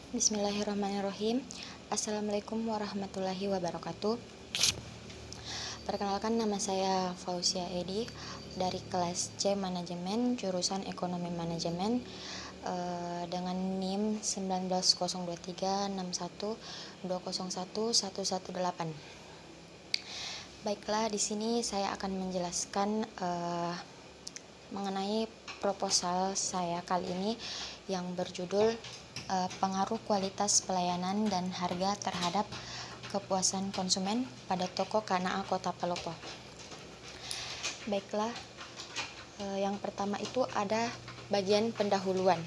Bismillahirrahmanirrahim. Assalamualaikum warahmatullahi wabarakatuh. Perkenalkan, nama saya Fauzia Edi dari kelas C Manajemen, jurusan Ekonomi Manajemen, dengan NIM 1903612011118. Baiklah, di sini saya akan menjelaskan mengenai proposal saya kali ini yang berjudul pengaruh kualitas pelayanan dan harga terhadap kepuasan konsumen pada toko Kanaa Kota Palopo. Baiklah, yang pertama itu ada bagian pendahuluan.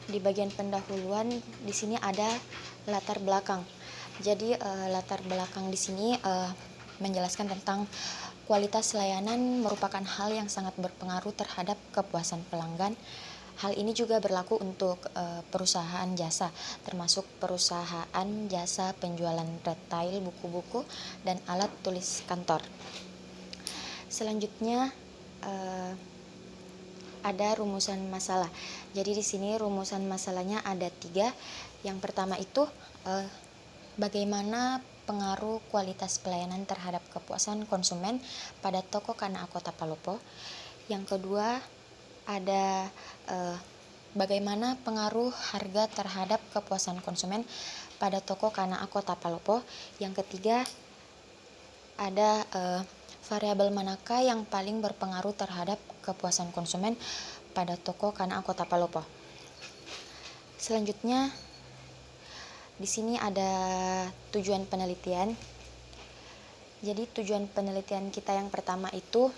Di bagian pendahuluan di sini ada latar belakang. Jadi latar belakang di sini menjelaskan tentang kualitas layanan merupakan hal yang sangat berpengaruh terhadap kepuasan pelanggan. Hal ini juga berlaku untuk perusahaan jasa, termasuk perusahaan jasa penjualan retail buku-buku dan alat tulis kantor. Selanjutnya ada rumusan masalah. Jadi di sini rumusan masalahnya ada 3. Yang pertama itu bagaimana pengaruh kualitas pelayanan terhadap kepuasan konsumen pada toko Kanaa Kota Palopo. Yang kedua ada bagaimana pengaruh harga terhadap kepuasan konsumen pada toko Kanaa Kota Palopo. Yang ketiga ada variabel manakah yang paling berpengaruh terhadap kepuasan konsumen pada toko Kanaa Kota Palopo. Selanjutnya di sini ada tujuan penelitian. Jadi tujuan penelitian kita yang pertama itu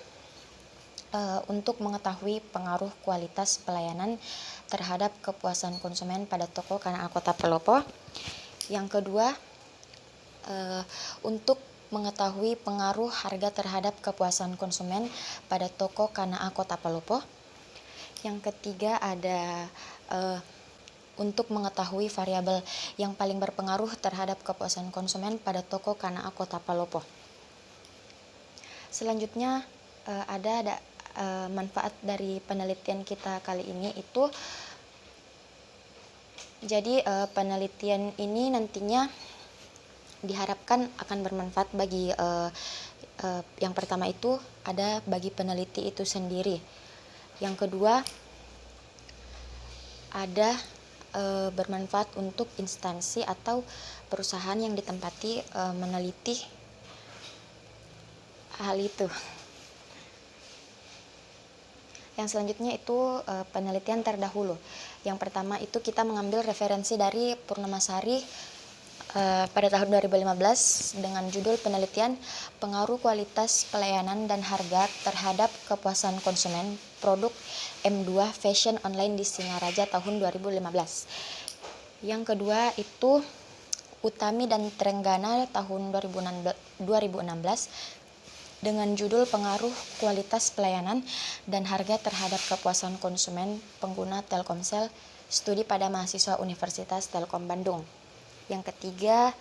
untuk mengetahui pengaruh kualitas pelayanan terhadap kepuasan konsumen pada toko Kanaa Kota Palopo. Yang kedua, untuk mengetahui pengaruh harga terhadap kepuasan konsumen pada toko Kanaa Kota Palopo. Yang ketiga ada untuk mengetahui variabel yang paling berpengaruh terhadap kepuasan konsumen pada toko Kanaa Kota Palopo. Selanjutnya ada manfaat dari penelitian kita kali ini itu, jadi penelitian ini nantinya diharapkan akan bermanfaat bagi yang pertama itu ada bagi peneliti itu sendiri. Yang kedua ada bermanfaat untuk instansi atau perusahaan yang ditempati meneliti hal itu. Yang selanjutnya itu penelitian terdahulu. Yang pertama itu kita mengambil referensi dari Purnamasari pada tahun 2015 dengan judul penelitian pengaruh kualitas pelayanan dan harga terhadap kepuasan konsumen produk M2 Fashion Online di Singaraja tahun 2015. Yang kedua itu Utami dan Trenggana tahun 2016 dengan judul pengaruh kualitas pelayanan dan harga terhadap kepuasan konsumen pengguna Telkomsel, studi pada mahasiswa Universitas Telkom Bandung. Yang ketiga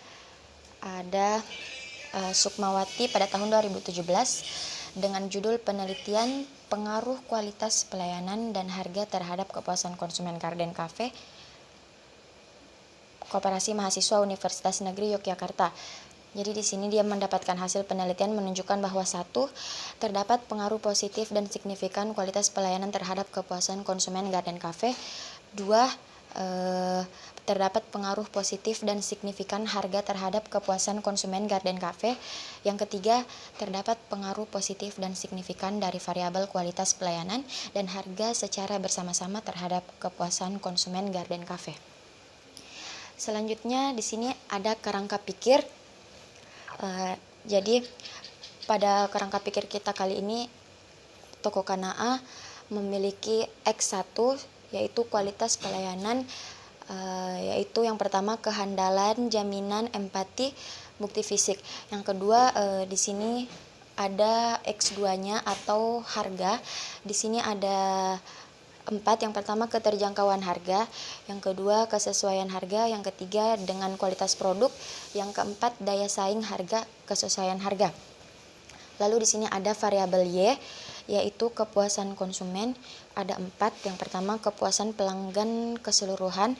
ada Sukmawati pada tahun 2017 dengan judul penelitian pengaruh kualitas pelayanan dan harga terhadap kepuasan konsumen Garden Cafe, Koperasi Mahasiswa Universitas Negeri Yogyakarta. Jadi di sini dia mendapatkan hasil penelitian menunjukkan bahwa 1. Terdapat pengaruh positif dan signifikan kualitas pelayanan terhadap kepuasan konsumen Garden Cafe. 2. Terdapat pengaruh positif dan signifikan harga terhadap kepuasan konsumen Garden Cafe. Yang ketiga, terdapat pengaruh positif dan signifikan dari variabel kualitas pelayanan dan harga secara bersama-sama terhadap kepuasan konsumen Garden Cafe. Selanjutnya di sini ada kerangka pikir. Jadi pada kerangka pikir kita kali ini toko Kanaa memiliki X1 yaitu kualitas pelayanan, yaitu yang pertama kehandalan, jaminan, empati, bukti fisik. Yang kedua di sini ada X2-nya atau harga. Di sini ada 4. Yang pertama keterjangkauan harga, yang kedua kesesuaian harga, yang ketiga dengan kualitas produk, yang keempat daya saing harga, kesesuaian harga. Lalu di sini ada variabel Y, yaitu kepuasan konsumen ada 4. Yang pertama, kepuasan pelanggan keseluruhan,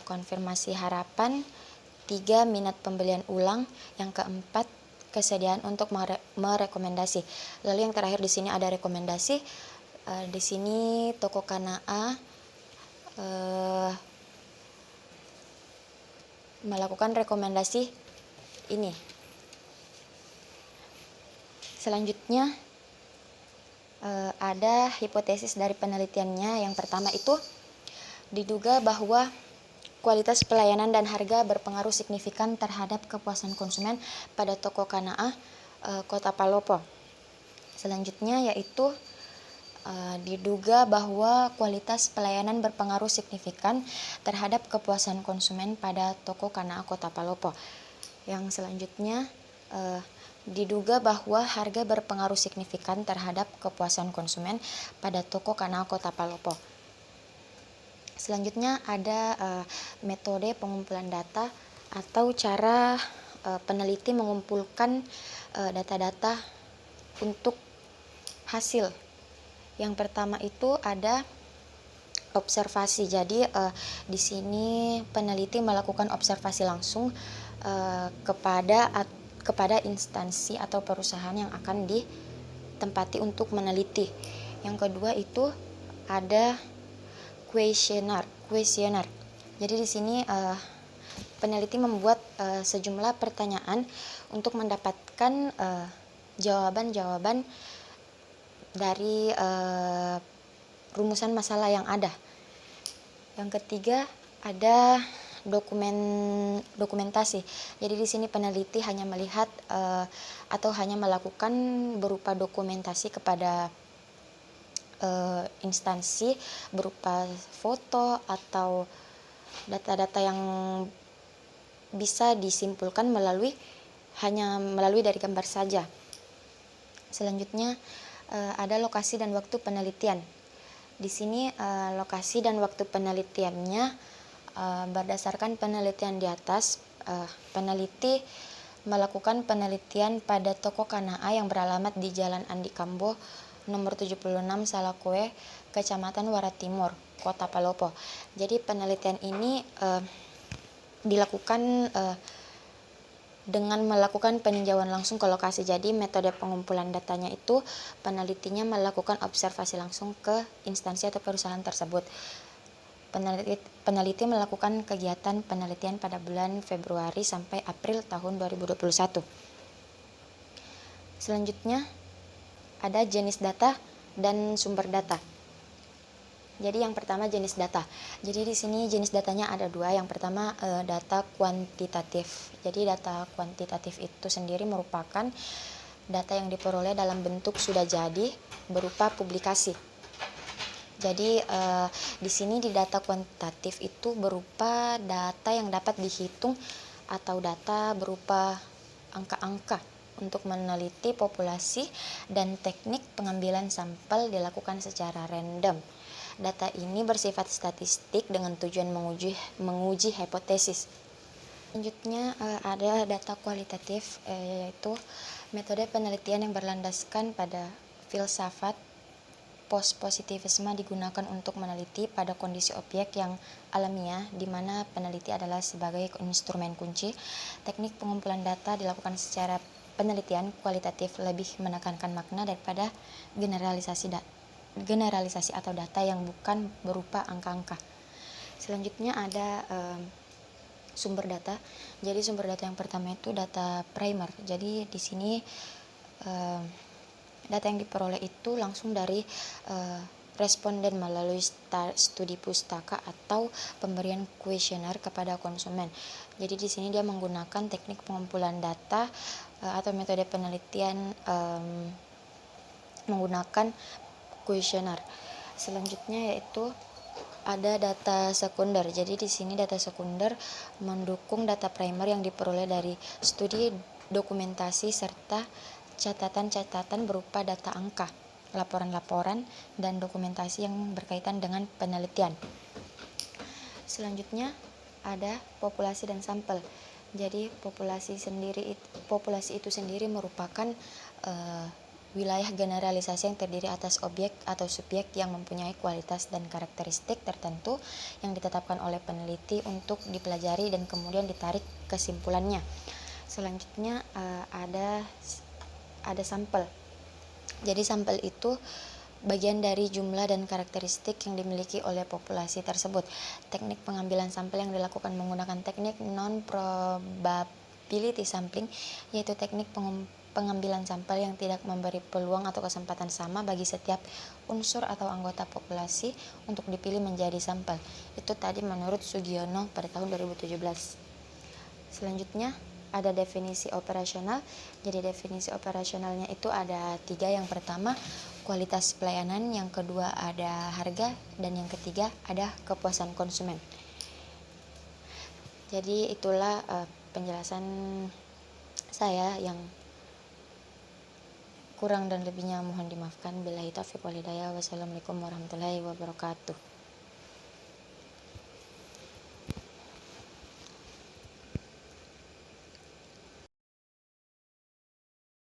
konfirmasi harapan. 3, minat pembelian ulang. Yang keempat, kesediaan untuk merekomendasi. Lalu yang terakhir di sini ada rekomendasi. Di sini toko Kanaa melakukan rekomendasi ini. Selanjutnya ada hipotesis dari penelitiannya. Yang pertama itu diduga bahwa kualitas pelayanan dan harga berpengaruh signifikan terhadap kepuasan konsumen pada toko Kanaa, Kota Palopo. Selanjutnya yaitu diduga bahwa kualitas pelayanan berpengaruh signifikan terhadap kepuasan konsumen pada toko Kanaa, Kota Palopo. Yang selanjutnya diduga bahwa harga berpengaruh signifikan terhadap kepuasan konsumen pada toko Kanaa, Kota Palopo. Selanjutnya ada metode pengumpulan data atau cara peneliti mengumpulkan data-data untuk hasil. Yang pertama itu ada observasi. Jadi di sini peneliti melakukan observasi langsung kepada instansi atau perusahaan yang akan ditempati untuk meneliti. Yang kedua itu ada kuesioner. Jadi di sini peneliti membuat sejumlah pertanyaan untuk mendapatkan jawaban-jawaban dari rumusan masalah yang ada. Yang ketiga ada dokumentasi. Jadi di sini peneliti hanya melihat atau hanya melakukan berupa dokumentasi kepada instansi berupa foto atau data-data yang bisa disimpulkan hanya melalui dari gambar saja. Selanjutnya ada lokasi dan waktu penelitian. Di sini lokasi dan waktu penelitiannya berdasarkan penelitian di atas. Peneliti melakukan penelitian pada toko Kanaa yang beralamat di Jalan Andi Kambo nomor 76 Salakwe, Kecamatan Waratimor, Kota Palopo. Jadi penelitian ini dilakukan dengan melakukan peninjauan langsung ke lokasi. Jadi metode pengumpulan datanya itu penelitinya melakukan observasi langsung ke instansi atau perusahaan tersebut. Peneliti melakukan kegiatan penelitian pada bulan Februari sampai April tahun 2021. Selanjutnya ada jenis data dan sumber data. Jadi yang pertama jenis data. Jadi di sini jenis datanya ada 2. Yang pertama data kuantitatif. Jadi data kuantitatif itu sendiri merupakan data yang diperoleh dalam bentuk sudah jadi berupa publikasi. Jadi di sini di data kuantitatif itu berupa data yang dapat dihitung atau data berupa angka-angka untuk meneliti populasi dan teknik pengambilan sampel dilakukan secara random. Data ini bersifat statistik dengan tujuan menguji hipotesis. Selanjutnya ada data kualitatif, yaitu metode penelitian yang berlandaskan pada filsafat post-positivisme digunakan untuk meneliti pada kondisi objek yang alamiah, di mana peneliti adalah sebagai instrumen kunci. Teknik pengumpulan data dilakukan secara penelitian kualitatif lebih menekankan makna daripada generalisasi atau data yang bukan berupa angka-angka. Selanjutnya ada sumber data. Jadi sumber data yang pertama itu data primer. Jadi di sini data yang diperoleh itu langsung dari responden melalui studi pustaka atau pemberian kuesioner kepada konsumen. Jadi di sini dia menggunakan teknik pengumpulan data atau metode penelitian menggunakan kuesioner. Selanjutnya yaitu ada data sekunder. Jadi di sini data sekunder mendukung data primer yang diperoleh dari studi, dokumentasi serta catatan-catatan berupa data angka, laporan-laporan dan dokumentasi yang berkaitan dengan penelitian. Selanjutnya ada populasi dan sampel. Jadi populasi itu sendiri merupakan wilayah generalisasi yang terdiri atas objek atau subjek yang mempunyai kualitas dan karakteristik tertentu yang ditetapkan oleh peneliti untuk dipelajari dan kemudian ditarik kesimpulannya. Selanjutnya ada sampel. Jadi sampel itu bagian dari jumlah dan karakteristik yang dimiliki oleh populasi tersebut. Teknik pengambilan sampel yang dilakukan menggunakan teknik non-probability sampling, yaitu teknik pengambilan sampel yang tidak memberi peluang atau kesempatan sama bagi setiap unsur atau anggota populasi untuk dipilih menjadi sampel. Itu tadi menurut Sugiono pada tahun 2017. Selanjutnya ada definisi operasional. Jadi definisi operasionalnya itu ada 3. Yang pertama kualitas pelayanan, yang kedua ada harga, dan yang ketiga ada kepuasan konsumen. Jadi itulah penjelasan saya, yang kurang dan lebihnya mohon dimaafkan. Billahi taufiq wal hidayah. Wassalamualaikum warahmatullahi wabarakatuh.